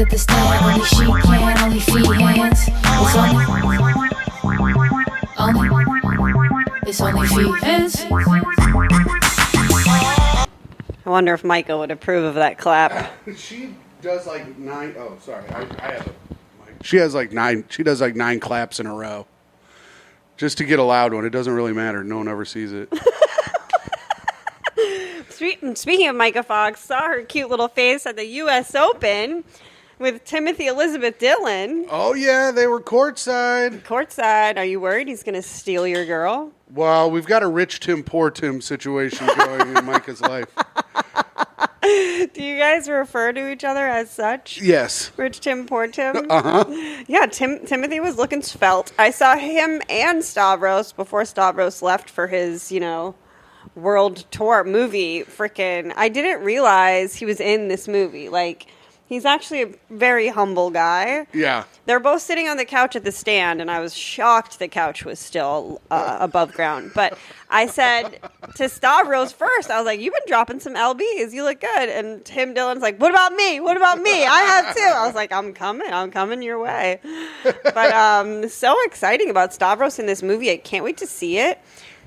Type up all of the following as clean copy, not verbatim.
to the stand, only she can, only Feehans. It's only Feehans. I wonder if Micah would approve of that clap. She does like 9. Oh, sorry. I have a mic. She has like 9. She does like 9 claps in a row. Just to get a loud one. It doesn't really matter. No one ever sees it. Speaking of Micah Fox, saw her cute little face at the U.S. Open with Timothy Elizabeth Dillon. Oh, yeah. They were courtside. Courtside. Are you worried he's going to steal your girl? Well, we've got a rich Tim, poor Tim situation going in Micah's life. Do you guys refer to each other as such? Yes. Rich Tim, poor Tim? Uh-huh. Yeah, Timothy was looking svelte. I saw him and Stavros before Stavros left for his, world tour movie. I didn't realize he was in this movie. Like, he's actually a very humble guy. Yeah. They're both sitting on the couch at the stand, and I was shocked the couch was still above ground. But I said to Stavros first, I was like, you've been dropping some LBs. You look good. And Tim Dillon's like, what about me? What about me? I have too. I was like, I'm coming your way. But so exciting about Stavros in this movie. I can't wait to see it.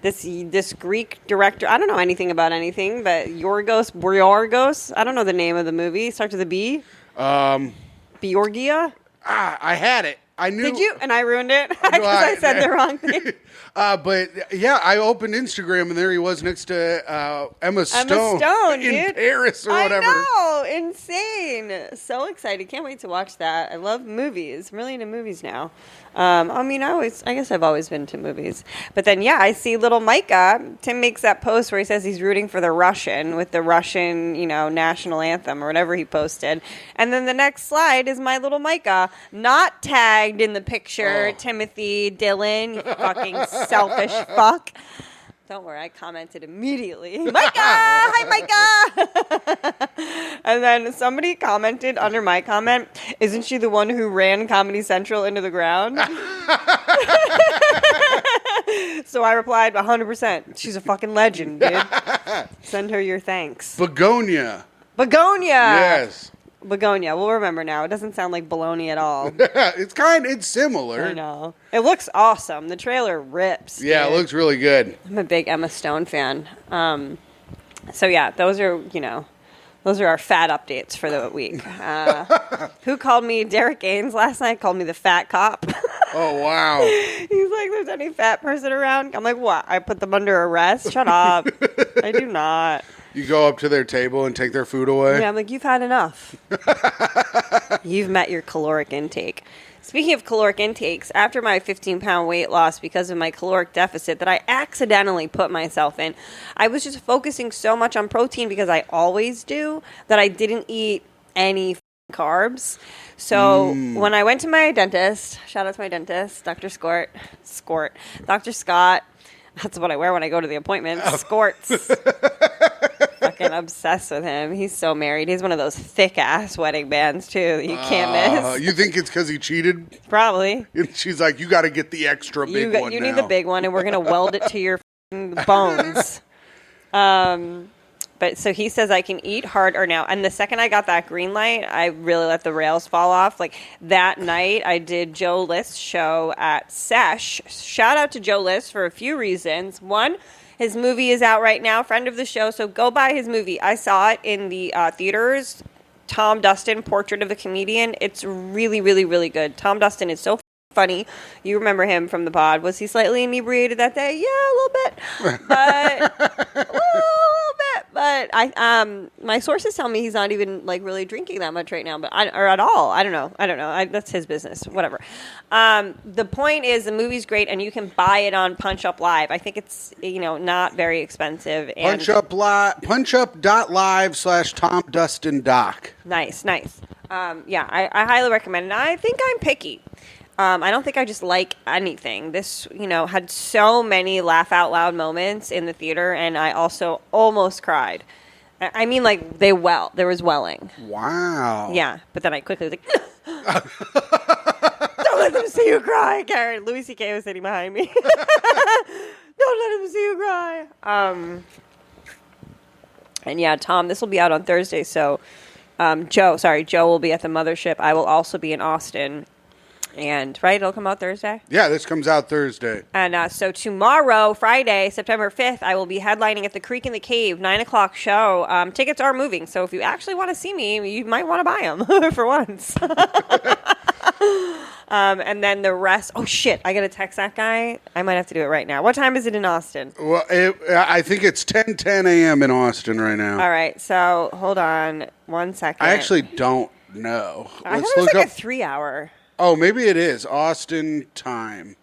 This Greek director, I don't know anything about anything, but Yorgos, I don't know the name of the movie. It starts with a B. Bjorgia? I had it. I knew. Did you? And I ruined it because I said the wrong thing. But yeah, I opened Instagram and there he was next to Emma Stone in dude. Paris or whatever. I know, insane. So excited. Can't wait to watch that. I love movies. I'm really into movies now. I guess I've always been to movies. But then, yeah, I see little Micah. Tim makes that post where he says he's rooting for the Russian with the Russian, national anthem or whatever he posted. And then the next slide is my little Micah, not tagged in the picture. Oh. Timothy Dillon, you fucking selfish fuck. Don't worry, I commented immediately. Micah! Hi, Micah! And then somebody commented under my comment, isn't she the one who ran Comedy Central into the ground? So I replied, 100%. She's a fucking legend, dude. Send her your thanks. Begonia. Yes. Begonia. We'll remember now. It doesn't sound like baloney at all. It's similar. I know. It looks awesome. The trailer rips. Yeah, dude. It looks really good. I'm a big Emma Stone fan. So yeah, those are our fat updates for the week. Who called me? Derek Gaines last night called me the fat cop. Oh, wow. He's like, there's any fat person around? I'm like, what? I put them under arrest? Shut up. I do not. You go up to their table and take their food away? Yeah, I'm like, you've had enough. You've met your caloric intake. Speaking of caloric intakes, after my 15-pound weight loss because of my caloric deficit that I accidentally put myself in, I was just focusing so much on protein because I always do that I didn't eat any carbs. So when I went to my dentist, shout out to my dentist, Dr. Dr. Scott, that's what I wear when I go to the appointment, Skorts. Fucking obsessed with him. He's so married. He's one of those thick-ass wedding bands, too, that you can't miss. You think it's because he cheated? Probably. And she's like, you got to get the extra big one You now. need the big one, and we're going to weld it to your bones. But so he says I can eat harder now. And the second I got that green light, I really let the rails fall off. Like that night, I did Joe List's show at Sesh. Shout out to Joe List for a few reasons. One, his movie is out right now, friend of the show. So go buy his movie. I saw it in the theaters. Tom Dustin, Portrait of a Comedian. It's really, really, really good. Tom Dustin is so funny. You remember him from the pod. Was he slightly inebriated that day? Yeah, a little bit. But a little bit. But my sources tell me he's not even like really drinking that much right now, or at all. I don't know. That's his business. Whatever. The point is the movie's great, and you can buy it on Punch Up Live. I think it's not very expensive. And punchup.live/Tom Dustin Doc. Nice. Yeah, I highly recommend it. I think I'm picky. I don't think I just like anything. This, had so many laugh out loud moments in the theater, and I also almost cried. I mean, like, there was welling. Wow. Yeah, but then I quickly was like, don't let them see you cry, Kerryn. Louis C.K. was sitting behind me. Don't let them see you cry. And yeah, Tom, this will be out on Thursday, so Joe will be at the mothership. I will also be in Austin. And, right, it'll come out Thursday? Yeah, this comes out Thursday. And so tomorrow, Friday, September 5th, I will be headlining at the Creek in the Cave, 9 o'clock show. Tickets are moving, so if you actually want to see me, you might want to buy them for once. And then the rest, oh shit, I got to text that guy. I might have to do it right now. What time is it in Austin? Well, I think it's 10 a.m. in Austin right now. All right, so hold on 1 second. I actually don't know. I thought it was like a 3 hour. Oh, maybe it is. Austin time.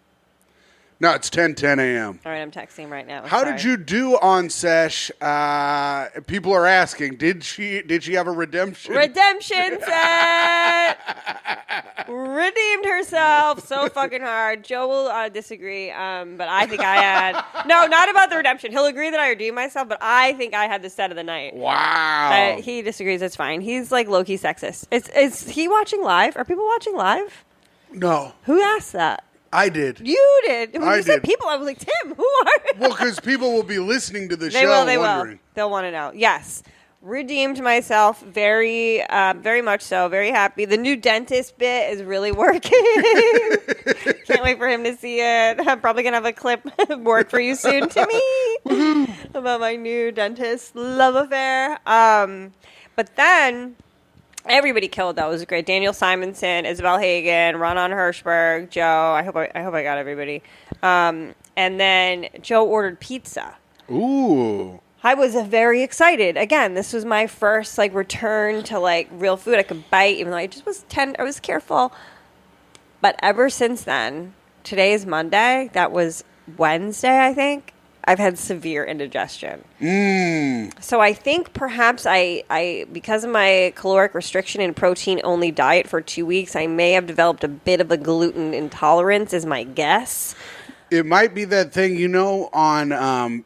No, it's 10 a.m. All right, I'm texting right now. How did you do on Sesh? People are asking, did she have a redemption? Redemption set! Redeemed herself so fucking hard. Joe will disagree, but I think I had... No, not about the redemption. He'll agree that I redeemed myself, but I think I had the set of the night. Wow. He disagrees. It's fine. He's like low-key sexist. Is he watching live? Are people watching live? No. Who asked that? I did. You did. When I you said did. people, I was like, Tim, who are you? Well, because people will be listening to the They show will. wondering. They'll want to know. Yes. Redeemed myself very, very much so. Very happy. The new dentist bit is really working. Can't wait for him to see it. I'm probably going to have a clip work for you soon, Timmy, about my new dentist love affair. But then... Everybody killed, though. It was great. Daniel Simonson, Isabel Hagen, Ronan Hirschberg, Joe. I hope I got everybody. And then Joe ordered pizza. Ooh. I was very excited. Again, this was my first return to real food I could bite, even though I just was I was careful. But ever since then, today is Monday. That was Wednesday, I think. I've had severe indigestion. So I think perhaps I because of my caloric restriction and protein-only diet for 2 weeks, I may have developed a bit of a gluten intolerance is my guess. It might be that thing, on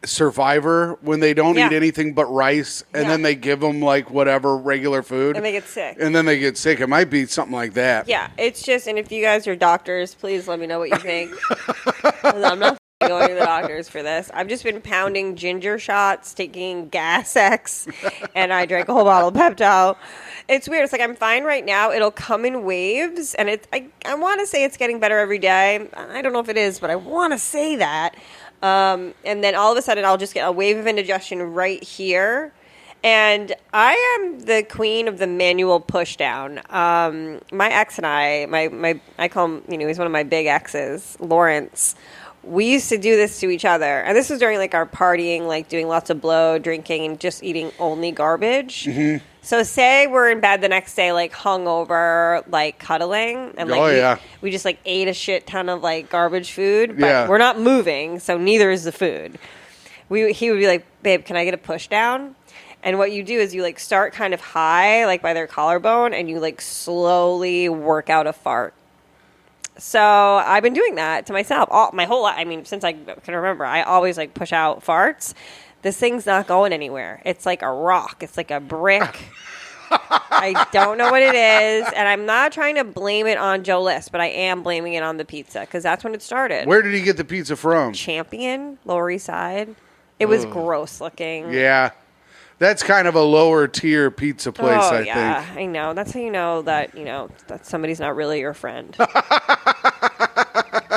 Survivor when they don't eat anything but rice and then they give them whatever regular food. And they get sick. And then they get sick. It might be something like that. Yeah, it's just, and if you guys are doctors, please let me know what you think. 'Cause I'm not going to the doctors for this. I've just been pounding ginger shots, taking Gas X, and I drank a whole bottle of Pepto. It's weird. It's I'm fine right now. It'll come in waves, and I want to say it's getting better every day. I don't know if it is, but I want to say that. And then all of a sudden, I'll just get a wave of indigestion right here. And I am the queen of the manual push down. My ex and I call him, he's one of my big exes, Lawrence. We used to do this to each other. And this was during our partying, doing lots of blow, drinking, and just eating only garbage. Mm-hmm. So say we're in bed the next day, hungover, cuddling. And we just ate a shit ton of garbage food. But we're not moving, so neither is the food. He would be like, babe, can I get a push down? And what you do is you start kind of high, by their collarbone, and you slowly work out a fart. So I've been doing that to myself my whole life. I mean, since I can remember, I always push out farts. This thing's not going anywhere. It's like a rock. It's like a brick. I don't know what it is, and I'm not trying to blame it on Joe List, but I am blaming it on the pizza because that's when it started. Where did he get the pizza from? Champion, Lower East Side. It was gross looking. Yeah. That's kind of a lower tier pizza place, I think. I know. That's how you know that somebody's not really your friend.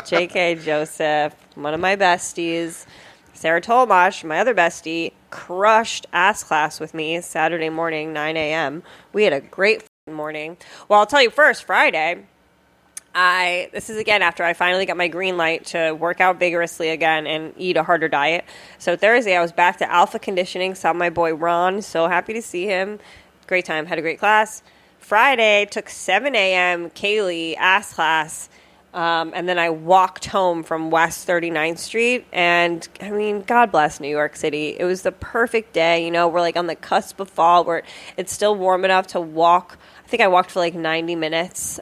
J.K. Joseph, one of my besties. Sarah Tolmash, my other bestie, crushed ass class with me Saturday morning, 9 a.m. We had a great morning. Well, I'll tell you first, Friday, this is again after I finally got my green light to work out vigorously again and eat a harder diet. So Thursday I was back to alpha conditioning, saw my boy Ron, so happy to see him. Great time, had a great class. Friday, took 7 a.m. Kaylee ass class, and then I walked home from West 39th Street, and I mean, God bless New York City. It was the perfect day, we're on the cusp of fall where it's still warm enough to walk. I think I walked for 90 minutes.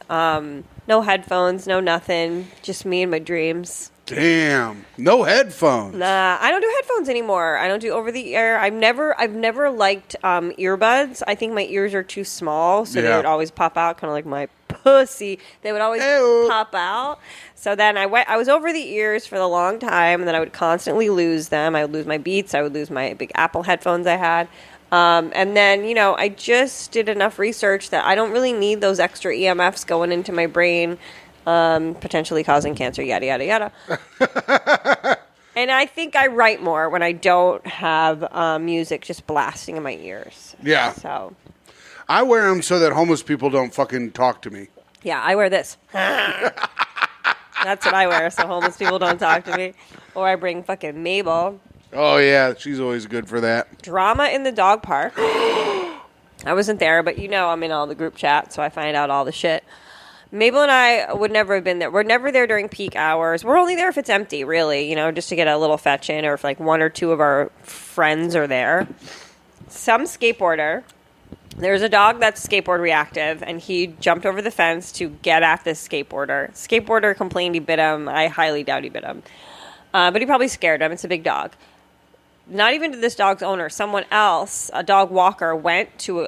No headphones, no nothing. Just me and my dreams. Damn. No headphones. Nah, I don't do headphones anymore. I don't do over the air. I've never liked earbuds. I think my ears are too small, so they would always pop out, kind of like my pussy. They would always pop out. So then I was over the ears for the long time, and then I would constantly lose them. I would lose my Beats. I would lose my big Apple headphones I had. And then, I just did enough research that I don't really need those extra EMFs going into my brain, potentially causing cancer, yada, yada, yada. And I think I write more when I don't have music just blasting in my ears. Yeah. So I wear them so that homeless people don't fucking talk to me. yeah, I wear this. That's what I wear, so homeless people don't talk to me. Or I bring fucking Mabel. Oh, yeah. She's always good for that. Drama in the dog park. I wasn't there, but I'm in all the group chats, so I find out all the shit. Mabel and I would never have been there. We're never there during peak hours. We're only there if it's empty, really, just to get a little fetch in, or if like one or two of our friends are there. Some skateboarder. There's a dog that's skateboard reactive, and he jumped over the fence to get at this skateboarder. Skateboarder complained he bit him. I highly doubt he bit him. But he probably scared him. It's a big dog. Not even to this dog's owner. Someone else, a dog walker, went to,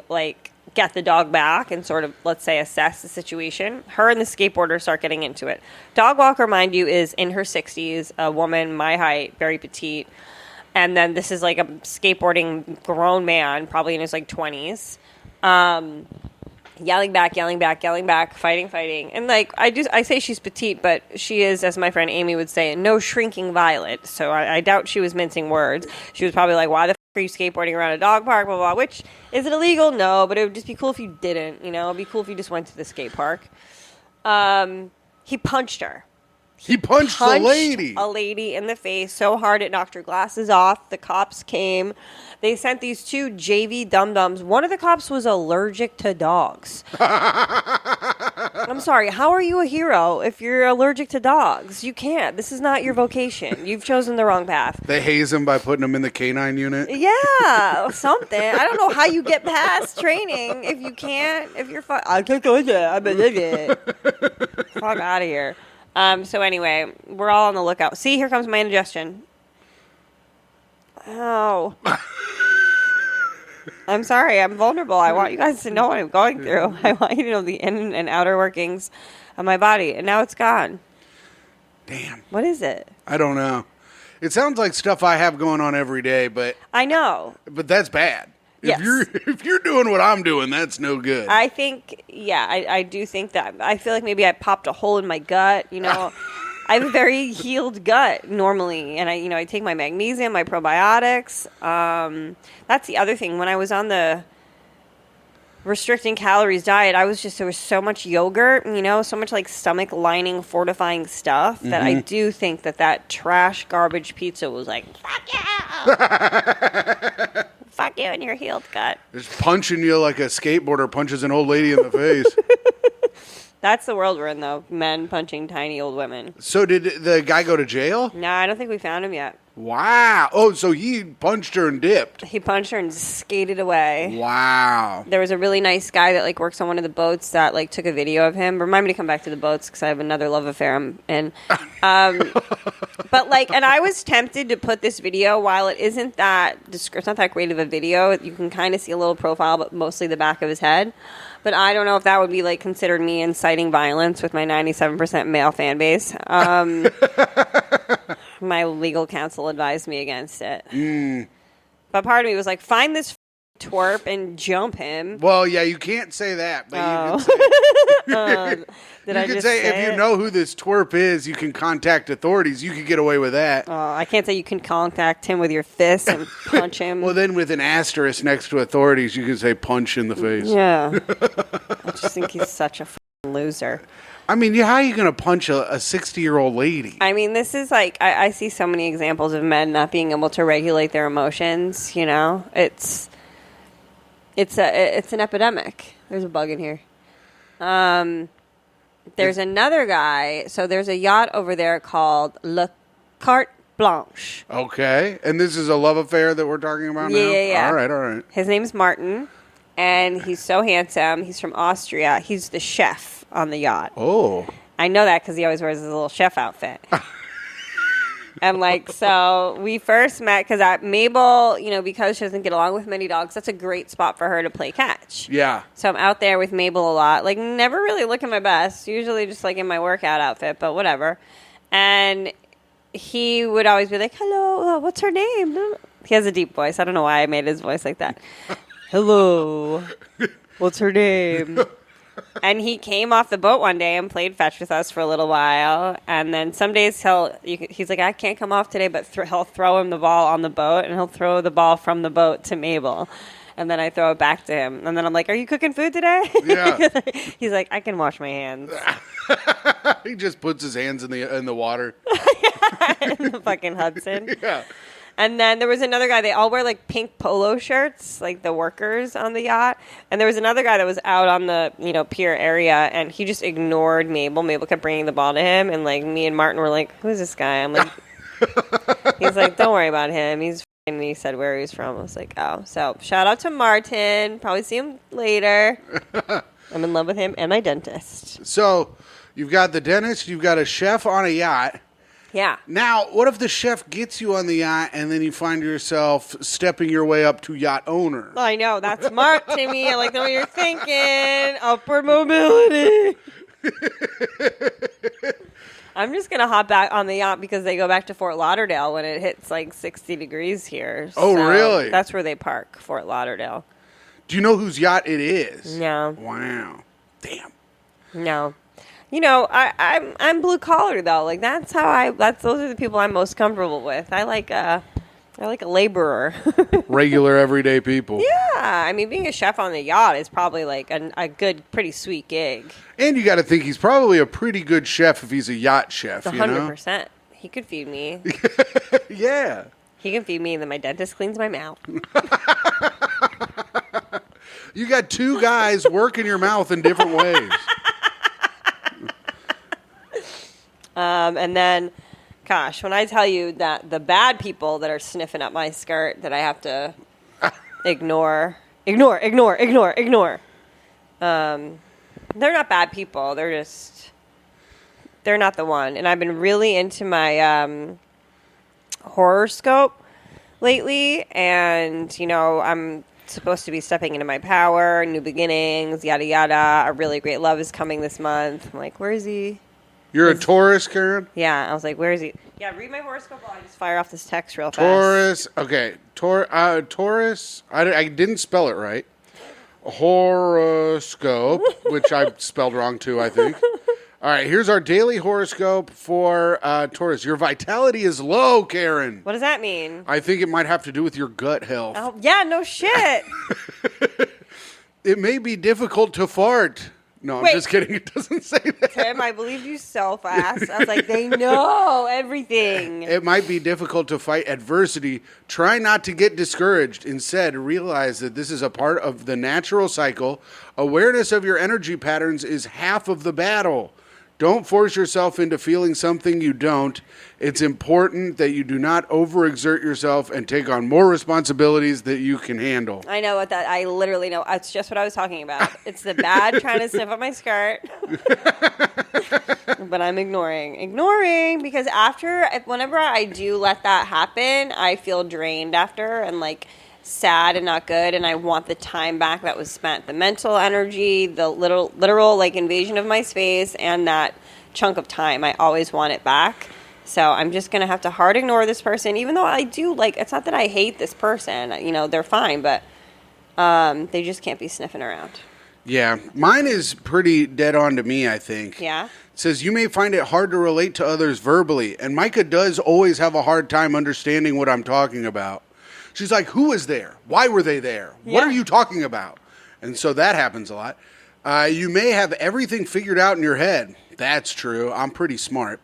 get the dog back and sort of, let's say, assess the situation. Her and the skateboarder start getting into it. Dog walker, mind you, is in her 60s, a woman my height, very petite. And then this is, a skateboarding grown man, probably in his, 20s. Yelling back, fighting. And I say she's petite, but she is, as my friend Amy would say, no shrinking violet. So I doubt she was mincing words. She was probably like, why the f*** are you skateboarding around a dog park, blah, blah, blah. Which, is it illegal? No, but it would just be cool if you didn't, It'd be cool if you just went to the skate park. He punched her. He punched a lady. A lady in the face so hard it knocked her glasses off. The cops came. They sent these two JV dum-dums. One of the cops was allergic to dogs. I'm sorry. How are you a hero if you're allergic to dogs? You can't. This is not your vocation. You've chosen the wrong path. They haze him by putting him in the canine unit. Yeah, something. I don't know how you get past training if you can't. If you're I can't go there. I'm an idiot. Fuck out of here. So anyway, we're all on the lookout. See, here comes my indigestion. Oh. I'm sorry. I'm vulnerable. I want you guys to know what I'm going through. I want you to know the in and outer workings of my body. And now it's gone. Damn. What is it? I don't know. It sounds like stuff I have going on every day, but I know. But that's bad. Yes. If you're doing what I'm doing, that's no good. I think, I do think that. I feel like maybe I popped a hole in my gut, I have a very healed gut normally, and I take my magnesium, my probiotics. That's the other thing. When I was on the restricting calories diet, there was so much yogurt, so much stomach lining fortifying stuff that I do think that trash garbage pizza was like, fuck you. Fuck you in your healed gut. Just punching you like a skateboarder punches an old lady in the face. That's the world we're in, though. Men punching tiny old women. So did the guy go to jail? No, I don't think we found him yet. Wow. Oh, so he punched her and dipped. He punched her and skated away. Wow. There was a really nice guy that works on one of the boats that took a video of him. Remind me to come back to the boats because I have another love affair. And and I was tempted to put this video while it isn't that it's not that great of a video. You can kind of see a little profile, but mostly the back of his head. But I don't know if that would be considered me inciting violence with my 97% male fan base. My legal counsel advised me against it. But part of me was like, find this twerp and jump him. Well, yeah, you can't say that. But you can say if you know who this twerp is, you can contact authorities. You could get away with that. I can't say you can contact him with your fist and punch him. Well, then with an asterisk next to authorities, you can say punch in the face. Yeah. I just think he's such a loser. I mean, how are you going to punch a 60-year-old lady? I mean, this is I see so many examples of men not being able to regulate their emotions, It's an epidemic. There's a bug in here. There's another guy. So there's a yacht over there called Le Carte Blanche. Okay. And this is a love affair that we're talking about now? Yeah. All right. His name's Martin, and he's so handsome. He's from Austria. He's the chef on the yacht. Oh. I know that because he always wears his little chef outfit. And so we first met because Mabel, because she doesn't get along with many dogs, that's a great spot for her to play catch. Yeah. So I'm out there with Mabel a lot. Never really looking my best. Usually just in my workout outfit, but whatever. And he would always be like, hello, what's her name? He has a deep voice. I don't know why I made his voice like that. Hello. What's her name? And he came off the boat one day and played fetch with us for a little while. And then some days he's like, I can't come off today, but he'll throw him the ball on the boat, and he'll throw the ball from the boat to Mabel. And then I throw it back to him. And then I'm like, are you cooking food today? Yeah. He's like, I can wash my hands. He just puts his hands in the water. In the fucking Hudson. Yeah. And then there was another guy. They all wear like pink polo shirts, like the workers on the yacht. And there was another guy that was out on the pier area, and he just ignored Mabel. Mabel kept bringing the ball to him, and like me and Martin were like, "Who is this guy?" I'm like, he's like, "Don't worry about him. He's." And he said where he's from. I was like, "Oh." So shout out to Martin. Probably see him later. I'm in love with him and my dentist. So you've got the dentist. You've got a chef on a yacht. Yeah. Now, what if the chef gets you on the yacht and then you find yourself stepping your way up to yacht owner? I know. That's smart, Timmy. I like the way you're thinking. Upward mobility. I'm just going to hop back on the yacht because they go back to Fort Lauderdale when it hits like 60 degrees here. Oh, So really? That's where they park, Fort Lauderdale. Do you know whose yacht it is? No. Wow. Damn. No. I'm blue collar though. Like those are the people I'm most comfortable with. I like a laborer. Regular everyday people. Yeah, I mean being a chef on the yacht is probably like a good, pretty sweet gig. And you got to think he's probably a pretty good chef if he's a yacht chef. 100%. He could feed me. Yeah. He can feed me, and then my dentist cleans my mouth. You got two guys working your mouth in different ways. And then, gosh, when I tell you that the bad people that are sniffing up my skirt that I have to ignore. They're not bad people. They're not the one. And I've been really into my horoscope lately. And, I'm supposed to be stepping into my power, new beginnings, yada, yada. A really great love is coming this month. I'm like, where is he? You're a Taurus, Kerryn? Yeah, I was like, where is he? Yeah, read my horoscope while I just fire off this text real fast. Taurus. Okay. Taurus. I didn't spell it right. Horoscope, which I spelled wrong too, I think. All right, here's our daily horoscope for Taurus. Your vitality is low, Kerryn. What does that mean? I think it might have to do with your gut health. Oh, yeah, no shit. It may be difficult to fart. No, I'm just kidding. It doesn't say that. Tim, I believed you so fast. I was like, they know everything. It might be difficult to fight adversity. Try not to get discouraged. Instead, realize that this is a part of the natural cycle. Awareness of your energy patterns is half of the battle. Don't force yourself into feeling something you don't. It's important that you do not overexert yourself and take on more responsibilities that you can handle. I know what that. I literally know. It's just what I was talking about. It's the bad trying to sniff up my skirt, but I'm ignoring because whenever I do let that happen, I feel drained after and like sad and not good, and I want the time back that was spent, the mental energy, the literal like invasion of my space, and that chunk of time. I always want it back. So I'm just gonna have to hard ignore this person, even though I do like. It's not that I hate this person, they're fine, but they just can't be sniffing around. Yeah, mine is pretty dead on to me, I think. Yeah. It says, you may find it hard to relate to others verbally, and Micah does always have a hard time understanding what I'm talking about. She's like, who was there? Why were they there? What are you talking about? And so that happens a lot. You may have everything figured out in your head. That's true. I'm pretty smart.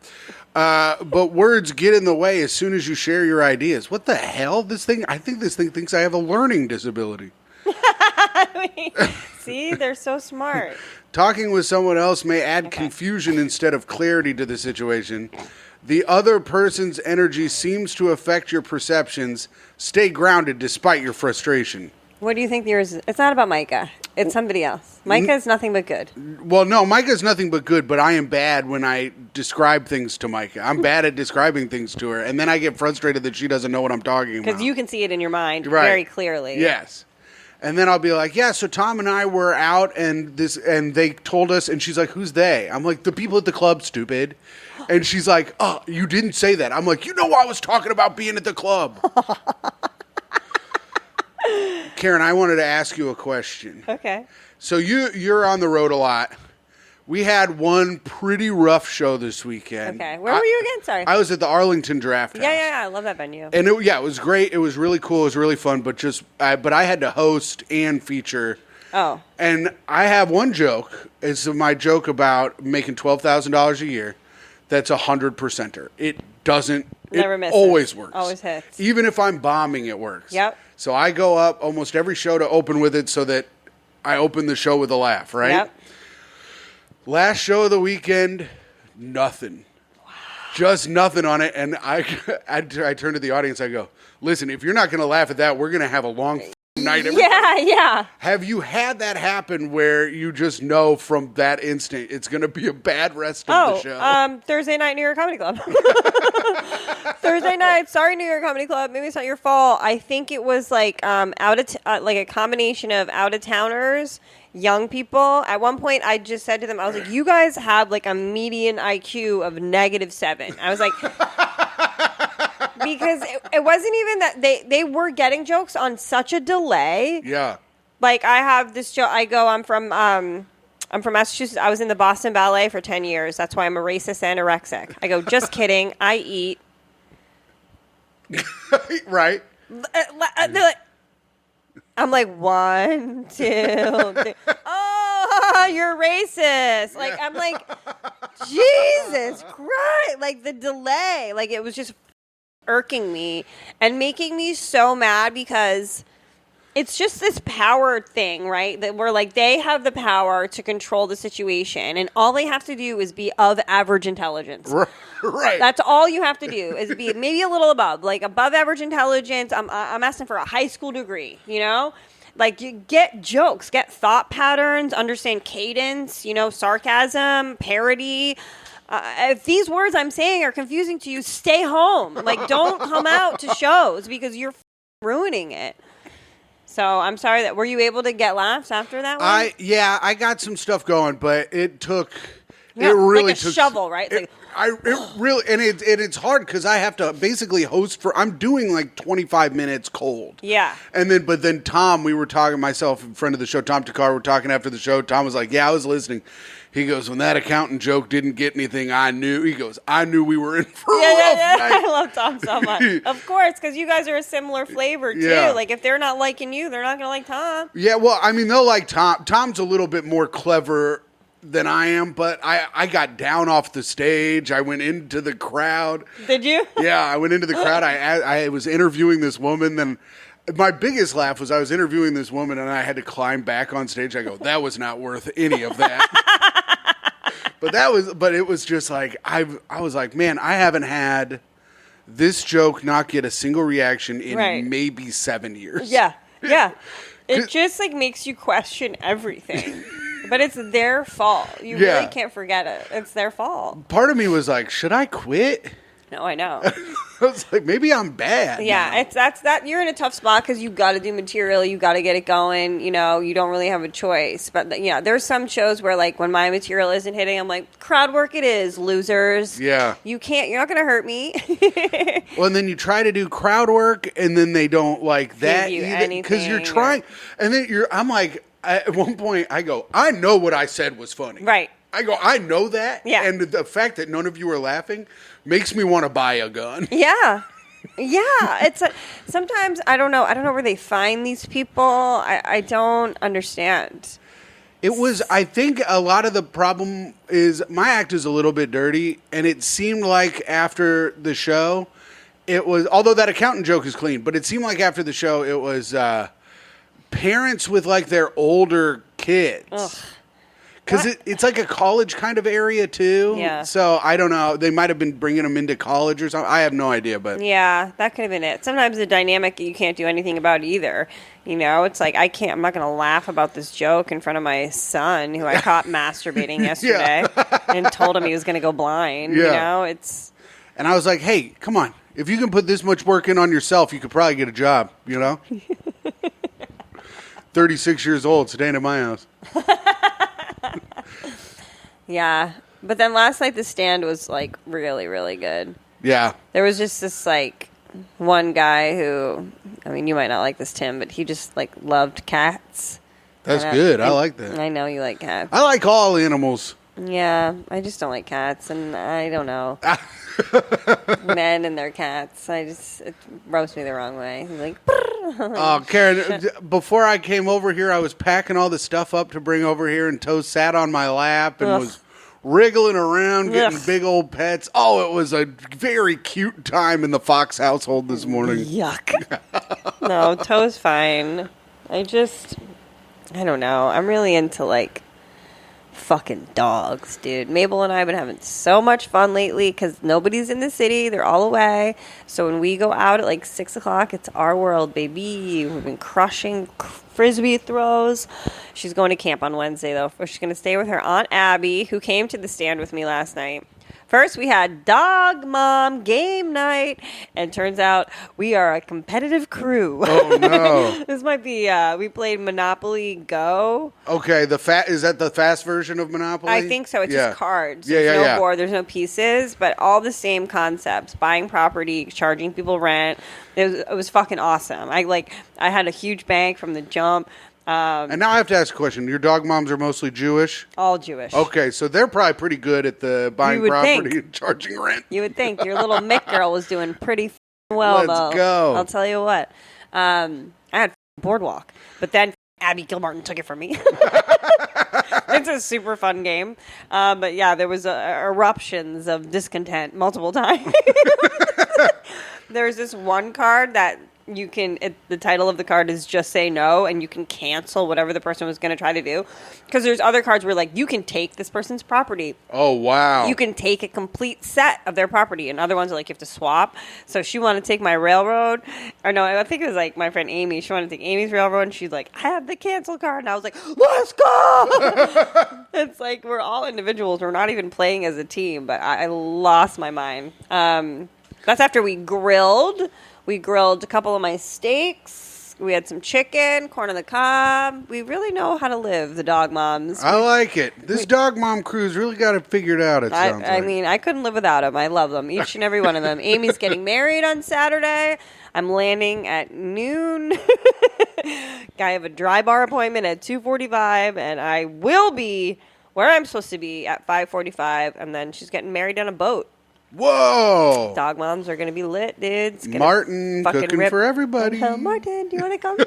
But words get in the way as soon as you share your ideas. What the hell? I think this thing thinks I have a learning disability. See, they're so smart. Talking with someone else may add confusion instead of clarity to the situation. The other person's energy seems to affect your perceptions. Stay grounded despite your frustration. What do you think yours is? It's not about Micah. It's somebody else. Micah is nothing but good. Well, no, Micah's nothing but good, but I am bad when I describe things to Micah. I'm bad at describing things to her, and then I get frustrated that she doesn't know what I'm talking about. Because you can see it in your mind very clearly. Yes. And then I'll be like, yeah, so Tom and I were out, and they told us, and she's like, who's they? I'm like, the people at the club, stupid. And she's like, oh, you didn't say that. I'm like, I was talking about being at the club. Kerryn, I wanted to ask you a question. Okay. So you're on the road a lot. We had one pretty rough show this weekend. Okay. Where were you again? Sorry. I was at the Arlington Draft House. Yeah. I love that venue. And it was great. It was really cool. It was really fun. But but I had to host and feature. Oh. And I have one joke. It's my joke about making $12,000 a year. That's 100%er. It doesn't. Never it misses. always works. Always hits. Even if I'm bombing, it works. Yep. So I go up almost every show to open with it so that I open the show with a laugh, right? Yep. Last show of the weekend, nothing. Wow. Just nothing on it. And I turn to the audience, I go, listen, if you're not going to laugh at that, we're going to have a long night. Yeah. Have you had that happen where you just know from that instant it's going to be a bad rest of the show? Thursday night, New York Comedy Club. Thursday night. Sorry, New York Comedy Club. Maybe it's not your fault. I think it was like like a combination of out of towners, young people. At one point, I just said to them, I was like, "You guys have like a median IQ of -7." I was like. Because it wasn't even that they were getting jokes on such a delay. Yeah. Like I have this joke. I'm from Massachusetts. I was in the Boston Ballet for 10 years. That's why I'm a racist anorexic. I go, just kidding. I eat. Right. They're like, I'm like 1, 2, 3. Oh, you're racist. Like I'm like, Jesus Christ. Like the delay. Like it was just irking me and making me so mad because it's just this power thing, right? That we're like, they have the power to control the situation and all they have to do is be of average intelligence. Right. That's all you have to do is be maybe a little above average intelligence. I'm asking for a high school degree, you know? Like you get jokes, get thought patterns, understand cadence, sarcasm, parody. If these words I'm saying are confusing to you, stay home. Like, don't come out to shows because you're ruining it. So I'm sorry were you able to get laughs after that one? I got some stuff going, but it took. Yeah, it really like a took shovel, right? It's hard because I have to basically host I'm doing like 25 minutes cold. Yeah. But then Tom, we were talking, myself and friend of the show, Tom Takar, were talking after the show. Tom was like, yeah, I was listening. He goes, when that accountant joke didn't get anything, I knew. He goes, I knew we were in for a rough night. I love Tom so much. Of course, because you guys are a similar flavor, too. Yeah. Like, if they're not liking you, they're not going to like Tom. Yeah, well, I mean, they'll like Tom. Tom's a little bit more clever than I am, but I got down off the stage. I went into the crowd. Did you? Yeah, I went into the crowd. I was interviewing this woman, then my biggest laugh was I was interviewing this woman, and I had to climb back on stage. I go, that was not worth any of that. But it was just like, I was like, man, I haven't had this joke not get a single reaction in maybe 7 years. Yeah. It just like makes you question everything. But it's their fault. You really can't forget it. It's their fault. Part of me was like, should I quit? No, I know. I was like, maybe I'm bad. Yeah, that's you're in a tough spot because you've got to do material, you got to get it going. You don't really have a choice. But there's some shows where like when my material isn't hitting, I'm like, crowd work it is, losers. Yeah, you're not gonna hurt me. Well, and then you try to do crowd work, and then they don't like that because you're trying, and then I'm like, at one point I go, I know what I said was funny, right? I go, I know that, yeah, and the fact that none of you are laughing makes me want to buy a gun. Yeah. It's sometimes I don't know where they find these people. I don't understand. I think a lot of the problem is my act is a little bit dirty, and it seemed like after the show, it was, although that accountant joke is clean, but it seemed like after the show, it was parents with like their older kids. Ugh. Because it's like a college kind of area, too. Yeah. So, I don't know. They might have been bringing them into college or something. I have no idea, but... Yeah, that could have been it. Sometimes the dynamic you can't do anything about either. It's like, I'm not going to laugh about this joke in front of my son, who I caught masturbating yesterday, and told him he was going to go blind. Yeah. It's... And I was like, hey, come on. If you can put this much work in on yourself, you could probably get a job, 36 years old, staying at my house. Yeah, but then last night the stand was like really, really good. Yeah, there was just this like one guy who I mean, you might not like this, Tim, but he just like loved cats. That's good. I like that. I know you like cats. I like all animals. Yeah, I just don't like cats, and I don't know. Men and their cats. It rubs me the wrong way. He's like, Oh, Kerryn, before I came over here, I was packing all the stuff up to bring over here, and Toast sat on my lap and was wriggling around, getting big old pets. Oh, it was a very cute time in the Fox household this morning. Yuck. No, Toe's fine. I don't know. I'm really into, like, fucking dogs, dude. Mabel and I have been having so much fun lately because nobody's in the city. They're all away. So when we go out at like 6 o'clock, it's our world, baby. We've been crushing frisbee throws. She's going to camp on Wednesday, though. She's going to stay with her Aunt Abby, who came to the stand with me last night. First, we had Dog Mom game night, and turns out we are a competitive crew. Oh, no. This might be, we played Monopoly Go. Okay, is that the fast version of Monopoly? I think so. It's just cards. Yeah, There's yeah, no board. There's no pieces, but all the same concepts. Buying property, charging people rent. It was fucking awesome. I had a huge bank from the jump. And now I have to ask a question. Your dog moms are mostly Jewish? All Jewish. Okay, so they're probably pretty good at the buying property and charging rent. You would think. Your little Mick girl was doing pretty well, Let's though. go. I'll tell you what. I had Boardwalk, but then Abby Gilmartin took it from me. It's a super fun game. But yeah, there was eruptions of discontent multiple times. There's this one card that you can, the title of the card is just say no, and you can cancel whatever the person was going to try to do. Because there's other cards where, like, you can take this person's property. Oh, wow. You can take a complete set of their property. And other ones are like, you have to swap. So she wanted to take my railroad. Or no, I think it was like my friend Amy. She wanted to take Amy's railroad, and she's like, I have the cancel card. And I was like, let's go! It's like we're all individuals. We're not even playing as a team. But I lost my mind. That's after we grilled. We grilled a couple of my steaks. We had some chicken, corn on the cob. We really know how to live, the dog moms. I like it. This dog mom crew's really got it figured out, it sounds like. I mean, I couldn't live without them. I love them, each and every one of them. Amy's getting married on Saturday. I'm landing at noon. I have a dry bar appointment at 2:45, and I will be where I'm supposed to be at 5:45, and then she's getting married on a boat. Whoa! Dog moms are going to be lit, dude. Martin cooking for everybody. Martin, do you want to come?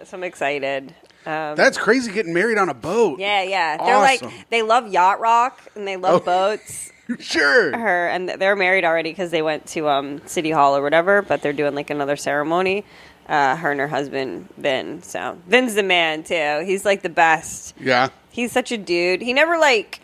So I'm excited. That's crazy getting married on a boat. Yeah. Awesome. They're like, they love yacht rock and they love boats. Sure. And they're married already because they went to City Hall or whatever, but they're doing like another ceremony. Her and her husband, Vin. So Vin's the man too. He's like the best. Yeah. He's such a dude. He never like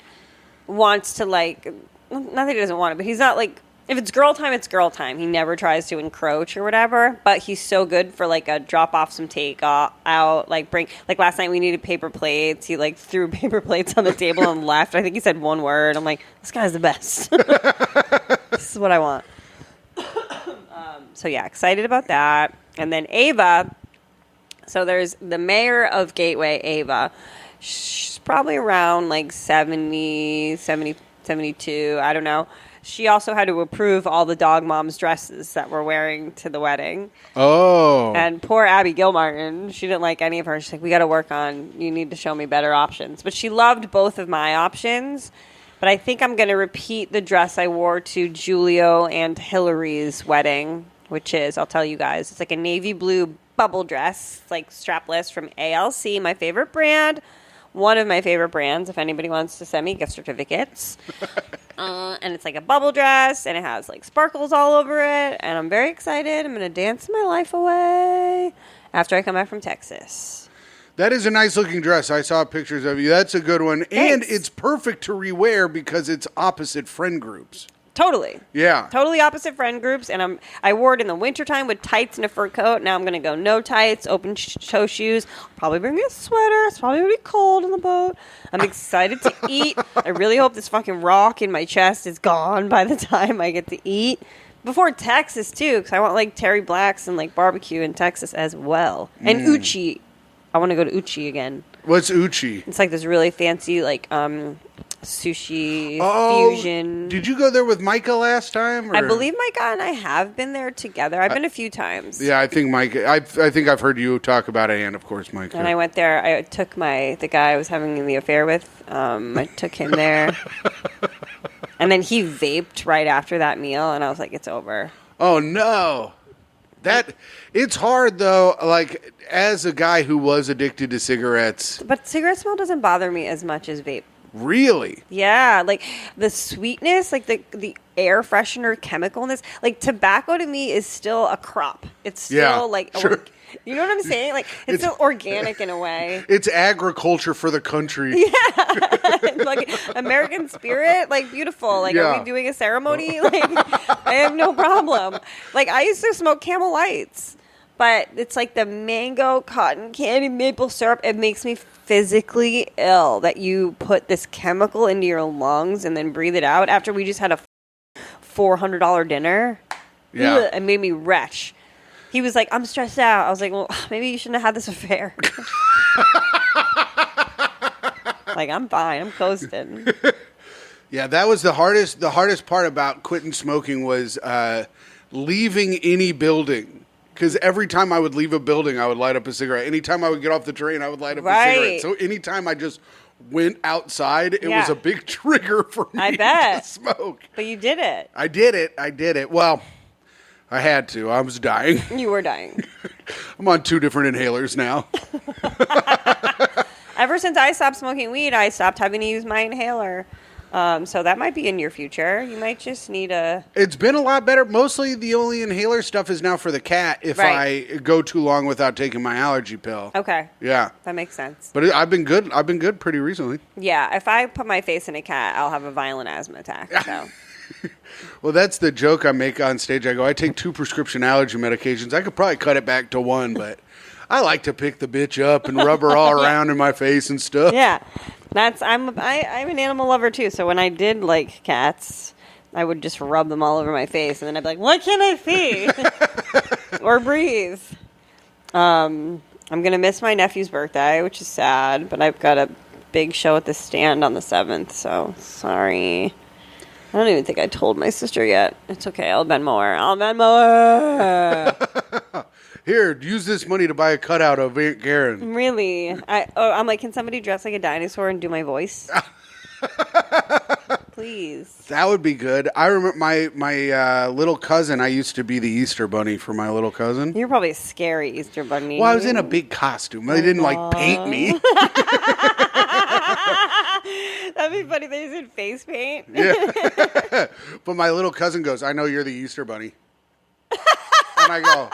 wants to like, not that he doesn't want it, but he's not like, if it's girl time, it's girl time. He never tries to encroach or whatever, but he's so good for like a drop off some take out, like bring, like last night we needed paper plates. He like threw paper plates on the table and left. I think he said one word. I'm like, this guy's the best. This is what I want. So yeah, excited about that. And then Ava, so there's the mayor of Gateway, Ava. She's probably around like 70, 72, I don't know. She also had to approve all the dog moms' dresses that we're wearing to the wedding. Oh. And poor Abby Gilmartin, she didn't like any of her. She's like, we got to work on, you need to show me better options. But she loved both of my options. But I think I'm going to repeat the dress I wore to Julio and Hillary's wedding, which is, I'll tell you guys, it's like a navy blue bubble dress. It's like strapless from ALC, my favorite brand. One of my favorite brands, if anybody wants to send me gift certificates. And it's like a bubble dress, and it has like sparkles all over it. And I'm very excited. I'm going to dance my life away after I come back from Texas. That is a nice looking dress. I saw pictures of you. That's a good one. Thanks. And it's perfect to rewear because it's opposite friend groups. Totally. Yeah. Totally opposite friend groups. And I wore it in the wintertime with tights and a fur coat. Now I'm going to go no tights, open toe shoes. I'll probably bring a sweater. It's probably going to be cold on the boat. I'm excited to eat. I really hope this fucking rock in my chest is gone by the time I get to eat. Before Texas, too, because I want like Terry Black's and like barbecue in Texas as well. And Uchi. I want to go to Uchi again. What's Uchi? It's like this really fancy, like, sushi Oh, fusion. did you go there with Micah last time? Or? I believe Micah and I have been there together. I've been a few times. Yeah, I think Micah. I think I've heard you talk about it, and of course Micah. And I went there. I took the guy I was having the affair with. I took him there, and then he vaped right after that meal, and I was like, "It's over." Oh no, it's hard though. Like as a guy who was addicted to cigarettes, But cigarette smell doesn't bother me as much as vape. really. Yeah, like the sweetness, like the air freshener chemicalness. Like tobacco to me is still a crop. It's still Yeah, like sure. you know what I'm saying? Like it's still organic in a way. It's agriculture for the country. Like American spirit, like beautiful. Like Yeah. are we doing a ceremony? Like I have no problem. Like I used to smoke Camel Lights, but it's like the mango, cotton candy, maple syrup. It makes me physically ill that you put this chemical into your lungs and then breathe it out after we just had a $400 dinner. Yeah. Ugh, it made me retch. He was like, I'm stressed out. I was like, well, maybe you shouldn't have had this affair. Like, I'm fine. I'm coasting. Yeah, that was the hardest. The hardest part about quitting smoking was leaving any building. Because every time I would leave a building, I would light up a cigarette. Anytime I would get off the train, I would light up a cigarette. So anytime I just went outside, it was a big trigger for me I bet. to smoke. But you did it. I did it. Well, I had to. I was dying. You were dying. I'm on 2 different inhalers now. Ever since I stopped smoking weed, I stopped having to use my inhaler. So that might be in your future. You might just need a... It's been a lot better. Mostly the only inhaler stuff is now for the cat if I go too long without taking my allergy pill. Okay. Yeah. That makes sense. But I've been good. I've been good pretty recently. Yeah, if I put my face in a cat, I'll have a violent asthma attack. So Well, that's the joke I make on stage. I go, I take 2 prescription allergy medications. I could probably cut it back to 1, but I like to pick the bitch up and rub her all around in my face and stuff. yeah, I'm an animal lover too. So when I did like cats, I would just rub them all over my face, and then I'd be like, "What can I see or breathe?" I'm gonna miss my nephew's birthday, which is sad, but I've got a big show at the Stand on the 7th. So sorry. I don't even think I told my sister yet. It's okay. I'll Venmo her. Here, use this money to buy a cutout of Aunt Karen. Really? I'm like, can somebody dress like a dinosaur and do my voice? Please. That would be good. I remember my little cousin. I used to be the Easter bunny for my little cousin. You're probably a scary Easter bunny. Well, I was in a big costume. They didn't like paint me. That'd be funny. They did face paint. Yeah. But my little cousin goes, I know you're the Easter bunny. And I go,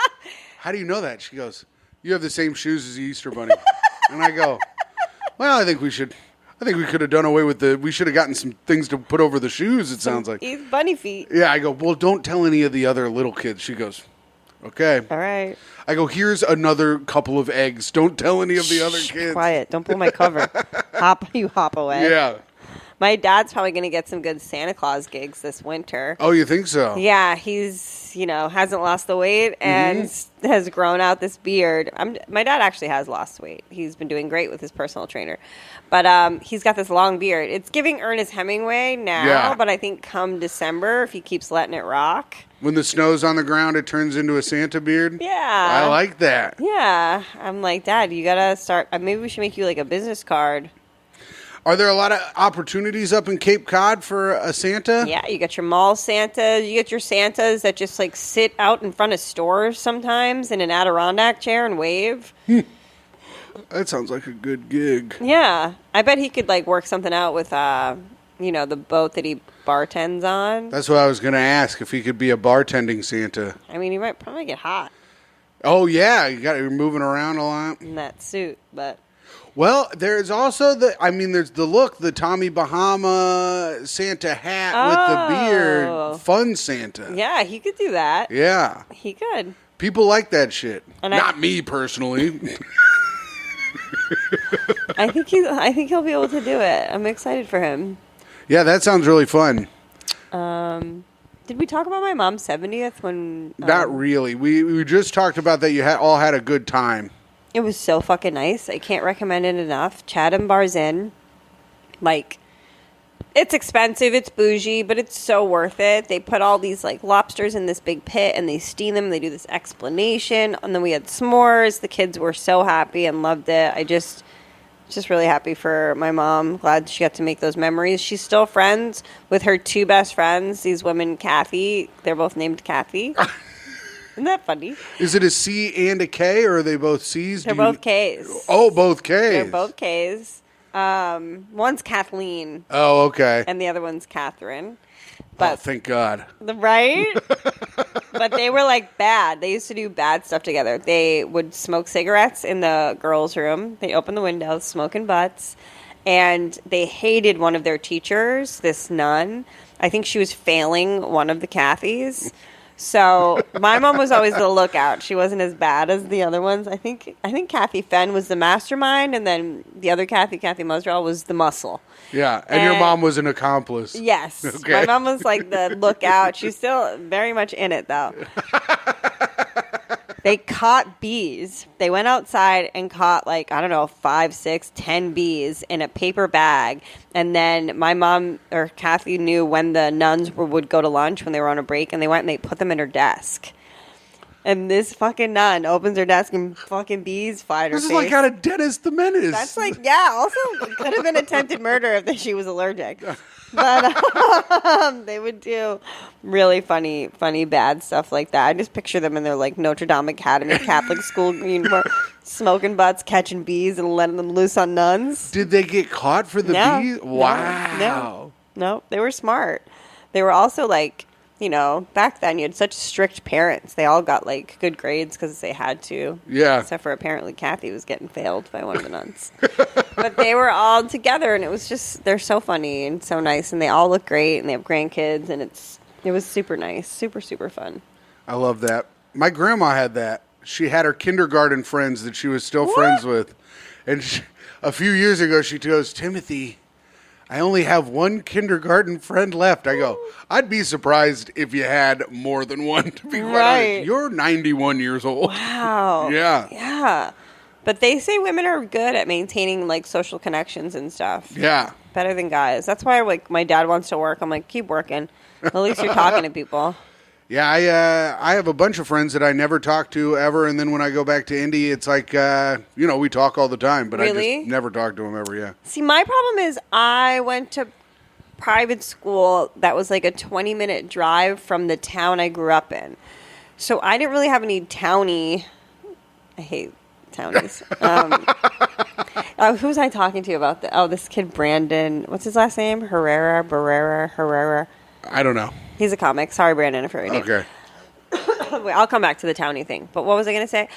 how do you know that? She goes, you have the same shoes as the Easter bunny. And I go, well, I think we could have done away with we should have gotten some things to put over the shoes, it sounds like. He's bunny feet. Yeah, I go, well, don't tell any of the other little kids. She goes, okay. All right. I go, here's another couple of eggs. Don't tell any of the other kids. Quiet. Don't pull my cover. You hop away. Yeah. My dad's probably going to get some good Santa Claus gigs this winter. Oh, you think so? Yeah, he's, hasn't lost the weight and has grown out this beard. My dad actually has lost weight. He's been doing great with his personal trainer. But he's got this long beard. It's giving Ernest Hemingway now, but I think come December, if he keeps letting it rock. When the snow's on the ground, it turns into a Santa beard? Yeah. I like that. Yeah. I'm like, Dad, you got to start. Maybe we should make you like a business card. Are there a lot of opportunities up in Cape Cod for a Santa? Yeah, you got your mall Santas. You get your Santas that just like sit out in front of stores sometimes in an Adirondack chair and wave. That sounds like a good gig. Yeah. I bet he could like work something out with, the boat that he bartends on. That's what I was going to ask, if he could be a bartending Santa. I mean, he might probably get hot Oh, yeah. You're moving around a lot. in that suit, but... Well, there's also there's the Tommy Bahama Santa hat with the beard. Fun Santa. Yeah, he could do that. Yeah. He could. People like that shit. And Not me personally. I think he'll be able to do it. I'm excited for him. Yeah, that sounds really fun. Did we talk about my mom's 70th when... Not really. We just talked about that you all had a good time. It was so fucking nice. I can't recommend it enough. Chatham Bar's Inn. Like, It's expensive, it's bougie, but it's so worth it. They put all these like lobsters in this big pit and they steam them. They do this explanation, and then we had s'mores. The kids were so happy and loved it. I just really happy for my mom. Glad she got to make those memories. She's still friends with her two best friends. These women, Kathy. They're both named Kathy. Isn't that funny? Is it a C and a K, or are they both C's? They're both K's. Oh, both K's. They're both K's. One's Kathleen. Oh, okay. And the other one's Catherine. But thank God. Right? But they were like bad. They used to do bad stuff together. They would smoke cigarettes in the girls' room. They open the windows, smoking butts. And they hated one of their teachers, this nun. I think she was failing one of the Kathys. So my mom was always the lookout. She wasn't as bad as the other ones. I think Kathy Fenn was the mastermind, and then the other Kathy Musrell, was the muscle. Yeah, and your mom was an accomplice. Yes. Okay. My mom was like the lookout. She's still very much in it, though. They caught bees. They went outside and caught 5, 6, 10 bees in a paper bag. And then my mom or Kathy knew when the nuns would go to lunch when they were on a break, and they went and they put them in her desk. And this fucking nun opens her desk and fucking bees fly at her face. This is like out of Dennis the Menace. That's also could have been attempted murder if she was allergic. But they would do really funny, bad stuff like that. I just picture them in their Notre Dame Academy Catholic school uniform, smoking butts, catching bees, and letting them loose on nuns. Did they get caught for the bees? Wow. No, they were smart. They were also back then you had such strict parents. They all got good grades because they had to. Yeah. Except for apparently Kathy was getting failed by one of the nuns. But they were all together, and it was they're so funny and so nice, and they all look great, and they have grandkids, and it was super nice, super, super fun. I love that. My grandma had that. She had her kindergarten friends that she was still friends with. And a few years ago, she goes, Timothy, I only have one kindergarten friend left. I go, I'd be surprised if you had more than one, to be quite honest. You're 91 years old. Wow. Yeah. Yeah. But they say women are good at maintaining social connections and stuff. Yeah. Better than guys. That's why my dad wants to work. I'm like, keep working. At least you're talking to people. Yeah, I have a bunch of friends that I never talk to ever, and then when I go back to Indy, it's like, we talk all the time, but really? I just never talk to them ever, yeah. See, my problem is I went to private school that was a 20-minute drive from the town I grew up in. So I didn't really have any townie. I hate townies. Who was I talking to about that? Oh, this kid, Brandon. What's his last name? Herrera. I don't know. He's a comic. Sorry, Brandon, if you're Okay. Wait, I'll come back to the townie thing. But what was I going to say?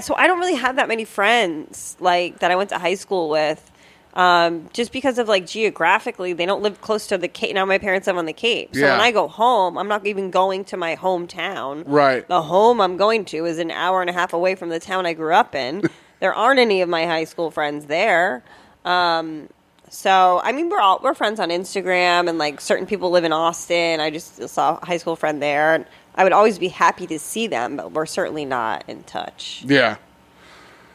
So I don't really have that many friends that I went to high school with. Just because of geographically, they don't live close to the Cape. Now my parents live on the Cape. So when I go home, I'm not even going to my hometown. Right. The home I'm going to is an hour and a half away from the town I grew up in. There aren't any of my high school friends there. So, I mean, we're friends on Instagram, and certain people live in Austin. I just saw a high school friend there, and I would always be happy to see them, but we're certainly not in touch. Yeah.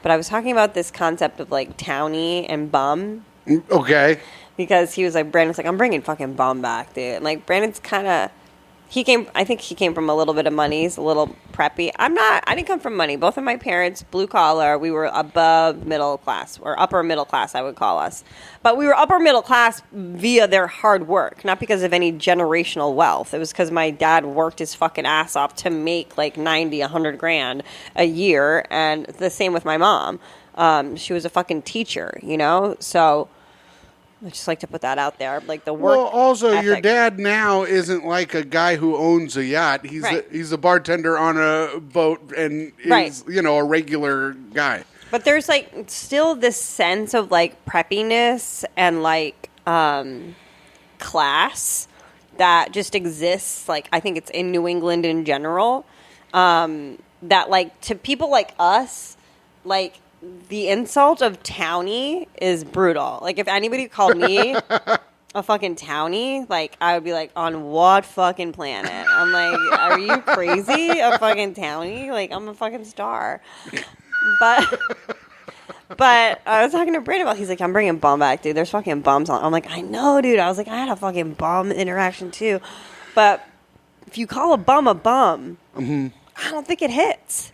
But I was talking about this concept of townie and bum. Okay. Because he was Brandon's I'm bringing fucking bum back, dude. And Brandon's kind of, I think he came from a little bit of money. He's a little preppy. I didn't come from money. Both of my parents, blue collar, we were above middle class, or upper middle class, I would call us. But we were upper middle class via their hard work, not because of any generational wealth. It was because my dad worked his fucking ass off to make 90, 100 grand a year. And the same with my mom. She was a fucking teacher, So I just like to put that out there, the work. Well, also, ethic. your dad now isn't a guy who owns a yacht. He's he's a bartender on a boat and is a regular guy. But there's still this sense of preppiness and class that just exists. I think it's in New England in general. That to people like us, the insult of townie is brutal. If anybody called me a fucking townie, I would be on what fucking planet? I'm are you crazy? A fucking townie? I'm a fucking star. But I was talking to Brandon about. He's like, I'm bringing bum back, dude. There's fucking bums on. I'm like, I know, dude. I was like, I had a fucking bum interaction too, but if you call a bum, I don't think it hits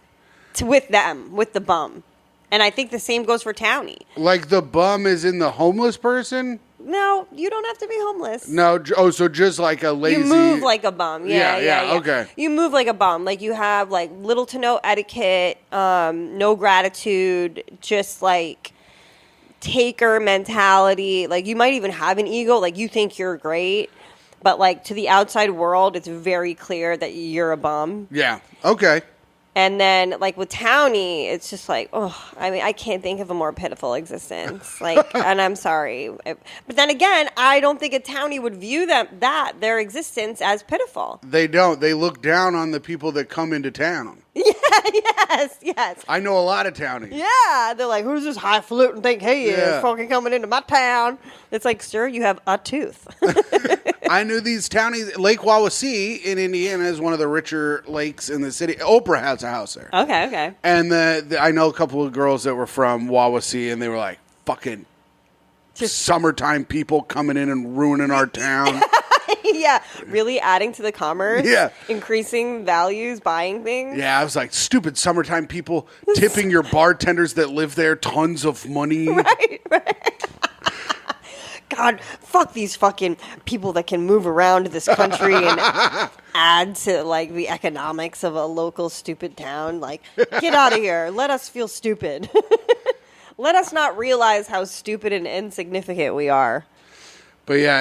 with the bum. And I think the same goes for townie. Like the bum is in the homeless person? No, you don't have to be homeless. No, so just like a lazy... You move like a bum. Yeah, okay. You move like a bum. Like you have like little to no etiquette, no gratitude, just like taker mentality. Like you might even have an ego. Like you think you're great. But, like, to the outside world, it's very clear that you're a bum. Yeah. Okay. And then, like, with Townie, it's just like, oh, I mean, I can't think of a more pitiful existence. Like, and I'm sorry. But then again, I don't think a Townie would view their existence as pitiful. They don't. They look down on the people that come into town. Yeah, yes. I know a lot of townies. Yeah. They're like, who's this highfalutin thing he is fucking coming into my town? It's like, sir, you have a tooth. I knew these townies. Lake Wawasee in Indiana is one of the richer lakes in the city. Oprah has a house there. Okay. And I know a couple of girls that were from Wawasee, and they were like, fucking summertime people coming in and ruining our town. Yeah, really adding to the commerce. Yeah. Increasing values, buying things. Yeah, I was like, stupid summertime people tipping your bartenders that live there tons of money. Right. God, fuck these fucking people that can move around this country and add to, like, the economics of a local stupid town. Like, get out of here. Let us feel stupid. Let us not realize how stupid and insignificant we are. But yeah,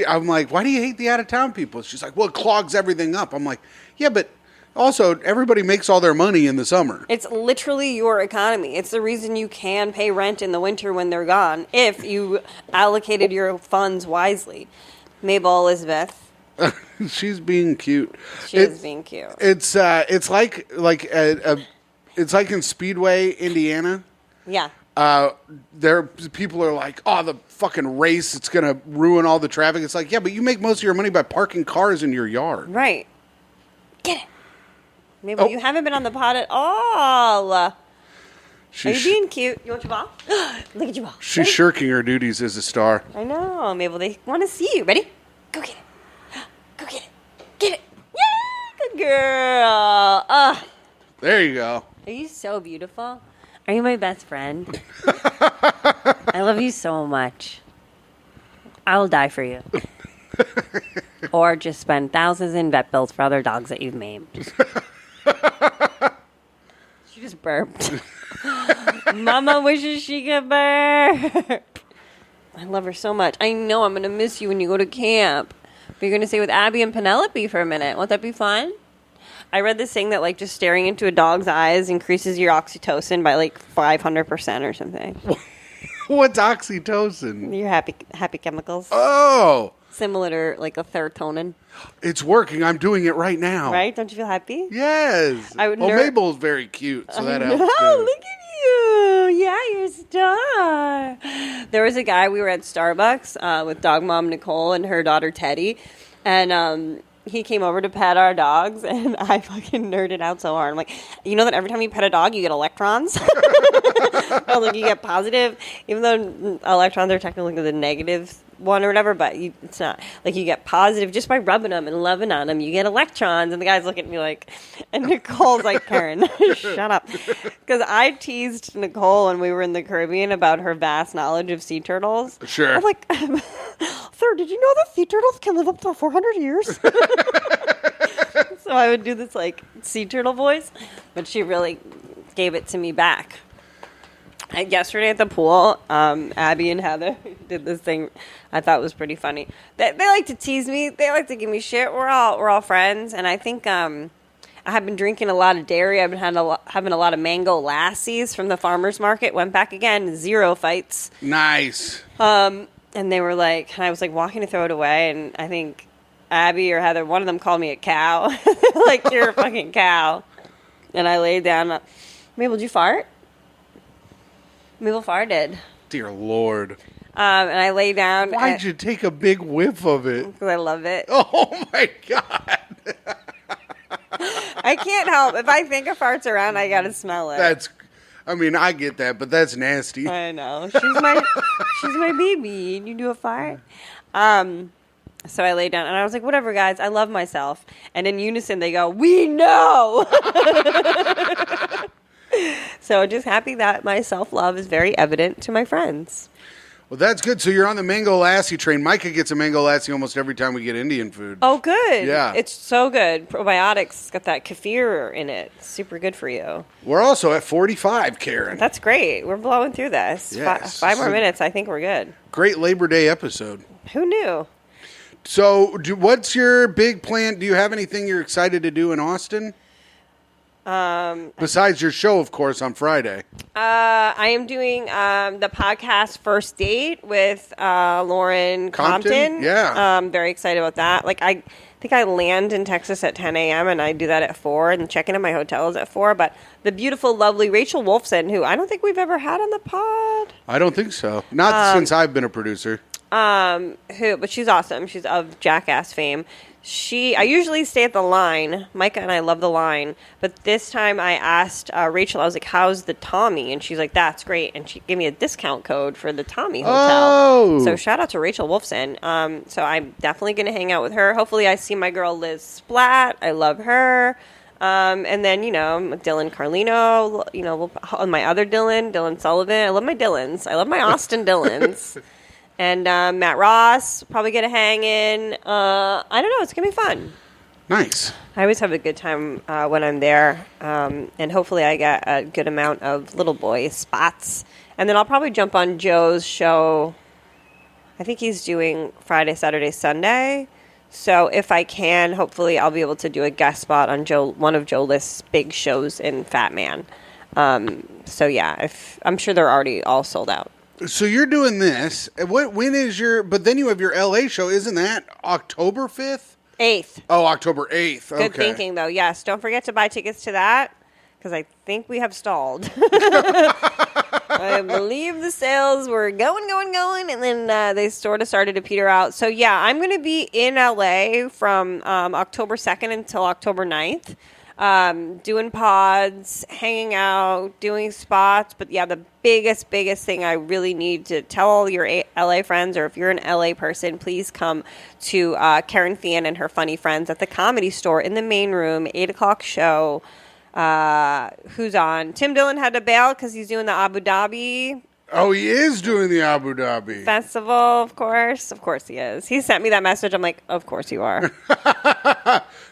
I'm like, why do you hate the out-of-town people? She's like, well, it clogs everything up. I'm like, yeah, but also everybody makes all their money in the summer. It's literally your economy. It's the reason you can pay rent in the winter when they're gone, if you allocated your funds wisely. Mabel Elizabeth. She's being cute. She is being cute. It's like it's like in Speedway, Indiana. Yeah. People are like, oh, the fucking race, it's going to ruin all the traffic. It's like, yeah, but you make most of your money by parking cars in your yard. Right. Get it. Maybe you haven't been on the pod at all. Are you being cute? You want your ball? Look at your ball. She's shirking her duties as a star. I know. Mabel, they want to see you. Ready? Go get it. Go get it. Get it. Yeah, good girl. There you go. Are you so beautiful? Are you my best friend? I love you so much. I will die for you. Or just spend thousands in vet bills for other dogs that you've maimed. She just burped. Mama wishes she could burp. I love her so much. I know I'm going to miss you when you go to camp. But you're going to stay with Abby and Penelope for a minute. Won't that be fun? I read this thing that, like, just staring into a dog's eyes increases your oxytocin by, like, 500% or something. What's oxytocin? Your happy chemicals. Oh. Similar to, like, a serotonin. It's working. I'm doing it right now. Right? Don't you feel happy? Yes. Mabel's very cute, so that helps. Oh, look at you. Yeah, you're a star. There was a guy, we were at Starbucks with dog mom Nicole and her daughter Teddy, and he came over to pet our dogs, and I fucking nerded out so hard. I'm like, you know that every time you pet a dog, you get electrons? Like you get positive, even though electrons are technically the negative one or whatever, but it's not. Like you get positive just by rubbing them and loving on them. You get electrons, and the guy's looking at me like, and Nicole's like, Kerryn, shut up. Because I teased Nicole when we were in the Caribbean about her vast knowledge of sea turtles. Sure. I'm like, sir, did you know that sea turtles can live up to 400 years? So I would do this like sea turtle voice, but she really gave it to me back. Yesterday at the pool, Abby and Heather did this thing I thought was pretty funny. They like to tease me. They like to give me shit. We're all friends, and I think I have been drinking a lot of dairy. I've been having a lot of mango lassies from the farmer's market. Went back again, 0 fights. Nice. And they were like, and I was like walking to throw it away, and I think Abby or Heather, one of them called me a cow. Like, you're a fucking cow. And I laid down. Mabel, did you fart? Mabel farted. Dear Lord. And I lay down. Why'd you take a big whiff of it? Because I love it. Oh, my God. I can't help. If I think a fart's around, I got to smell it. I mean, I get that, but that's nasty. I know. She's my baby. And you do a fart. So I laid down and I was like, whatever, guys, I love myself. And in unison, they go, we know. So just happy that my self-love is very evident to my friends. Well, that's good. So you're on the mango lassi train. Micah gets a mango lassi almost every time we get Indian food. Oh, good. Yeah. It's so good. Probiotics, got that kefir in it. Super good for you. We're also at 45, Kerryn. That's great. We're blowing through this. Yes. Five more minutes. I think we're good. Great Labor Day episode. Who knew? So what's your big plan? Do you have anything you're excited to do in Austin? Besides your show, of course, on Friday. I am doing the podcast First Date with Lauren Compton. Yeah. I'm very excited about that. Like, I think I land in Texas at 10 a.m. and I do that at 4, and check-in at my hotel is at 4. But the beautiful, lovely Rachel Wolfson, who I don't think we've ever had on the pod. I don't think so. Not since I've been a producer. But she's awesome. She's of Jackass fame. I usually stay at the Line. Micah and I love the Line. But this time I asked Rachel, I was like, how's the Tommy? And she's like, that's great. And she gave me a discount code for the Tommy Hotel. Oh. So shout out to Rachel Wolfson. So I'm definitely going to hang out with her. Hopefully I see my girl Liz Splat. I love her. And then, Dylan Carlino, my other Dylan Sullivan. I love my Dylans. I love my Austin Dylans. And Matt Ross, probably get a hang in. I don't know. It's going to be fun. Nice. I always have a good time when I'm there. And hopefully I get a good amount of little boy spots. And then I'll probably jump on Joe's show. I think he's doing Friday, Saturday, Sunday. So if I can, hopefully I'll be able to do a guest spot on one of Joe List's big shows in Fat Man. So yeah, I'm sure they're already all sold out. So you're doing this. When is but then you have your LA show. Isn't that October 5th? 8th. Oh, October 8th. Good thinking, though. Yes. Don't forget to buy tickets to that, because I think we have stalled. I believe the sales were going, and then they sort of started to peter out. So, yeah, I'm going to be in LA from October 2nd until October 9th. Doing pods, hanging out, doing spots. But yeah, the biggest thing I really need to tell all your LA friends, or if you're an LA person, please come to Kerryn Feehan and her funny friends at the Comedy Store in the main room, 8 o'clock show. Who's on? Tim Dillon had to bail because he's doing the Abu Dhabi. Oh, he is doing the Abu Dhabi Festival, of course. Of course he is. He sent me that message. I'm like, of course you are.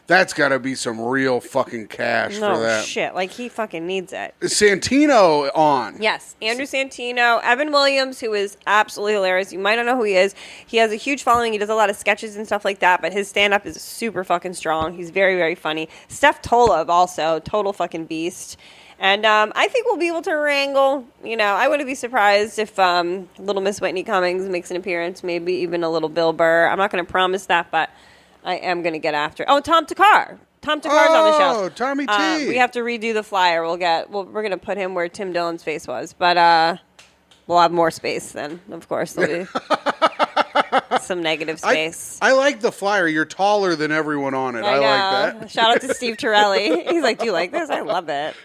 That's got to be some real fucking cash for that. No shit. Like, he fucking needs it. Is Santino on? Yes. Andrew Santino. Evan Williams, who is absolutely hilarious. You might not know who he is. He has a huge following. He does a lot of sketches and stuff like that, but his stand-up is super fucking strong. He's very, very funny. Steph Tolov also. Total fucking beast. And I think we'll be able to wrangle. I wouldn't be surprised if Little Miss Whitney Cummings makes an appearance, maybe even a little Bill Burr. I'm not going to promise that, but I am going to get after. Oh, Tom Takar. Tom Takar's on the show. Oh, Tommy T. We have to redo the flyer. We're going to put him where Tim Dillon's face was, but we'll have more space then. Of course, there'll be some negative space. I like the flyer. You're taller than everyone on it. I like that. Shout out to Steve Torelli. He's like, "Do you like this?" I love it.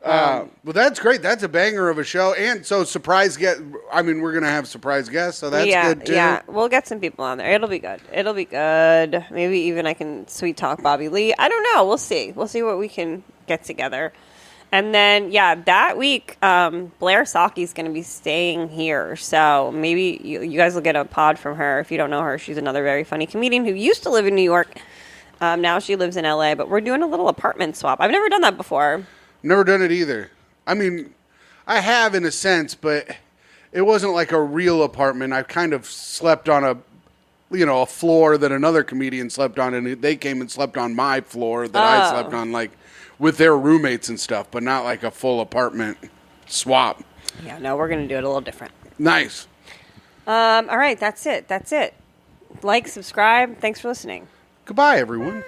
Well, that's great. That's a banger of a show. And so surprise guest. I mean, we're going to have surprise guests, so that's good too. Yeah, we'll get some people on there. It'll be good. Maybe even I can sweet talk Bobby Lee. I don't know. We'll see. We'll see what we can get together. And then, that week, Blair Saki's going to be staying here. So maybe you guys will get a pod from her. If you don't know her, she's another very funny comedian who used to live in New York. Now she lives in LA, but we're doing a little apartment swap. I've never done that before. Never done it either. I mean, I have in a sense, but it wasn't like a real apartment. I kind of slept on a floor that another comedian slept on, and they came and slept on my floor that I slept on, like with their roommates and stuff, but not like a full apartment swap. Yeah, no, we're going to do it a little different. Nice. All right, that's it. Like, subscribe. Thanks for listening. Goodbye, everyone. Bye.